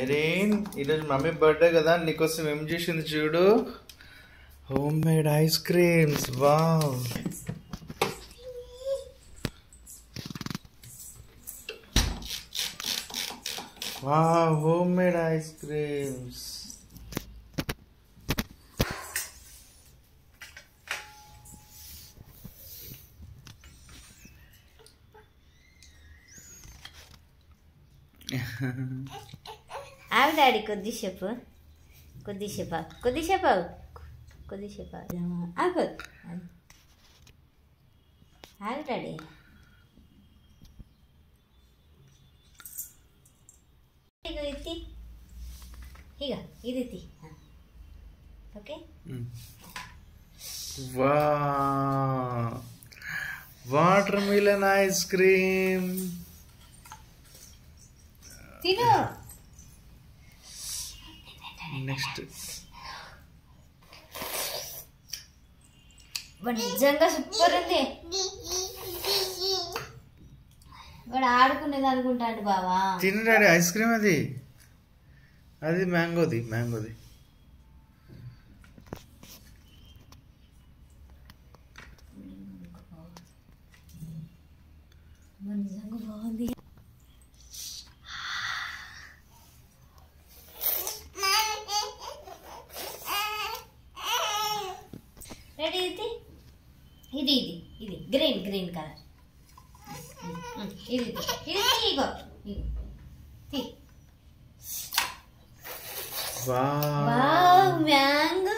Irene ఈరోజు mummy birthday కదా, నీకోసం ఏం చేసింది చూడు. Home made ice creams. Wow, wow, home made ice creams. ఆగు డాడీ, కొద్దిసేపు ఆగు డాడీ. ఇక ఇది okay. Water melon ice cream తిను. నెక్స్ట్ నిజంగా సూపర్ ఉంది. వాడు ఆడుకునేది అనుకుంటాడు బావా. తినడాడి ఐస్ క్రీమ్ అది మ్యాంగోది. నిజంగా బాగుంది. రెడీ ఇది గ్రీన్ కలర్. ఇది ఇగో మ్యాంగో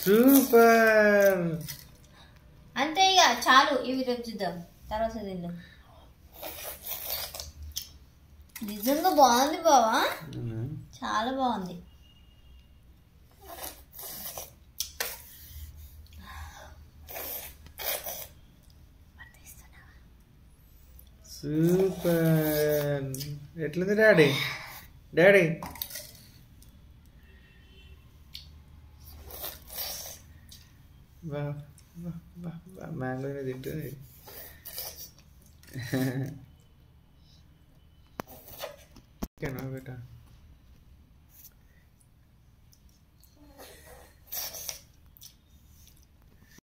సూపర్. అంతే ఇక చాలు. ఇవి రేపు చూద్దాం, తర్వాత తిందాం. నిజంగా బాగుంది బావా, చాలా బాగుంది. సూపర్. ఎట్లుంది డాడీ? మ్యాంగో తింటుంది. ఓకేనా బేటా?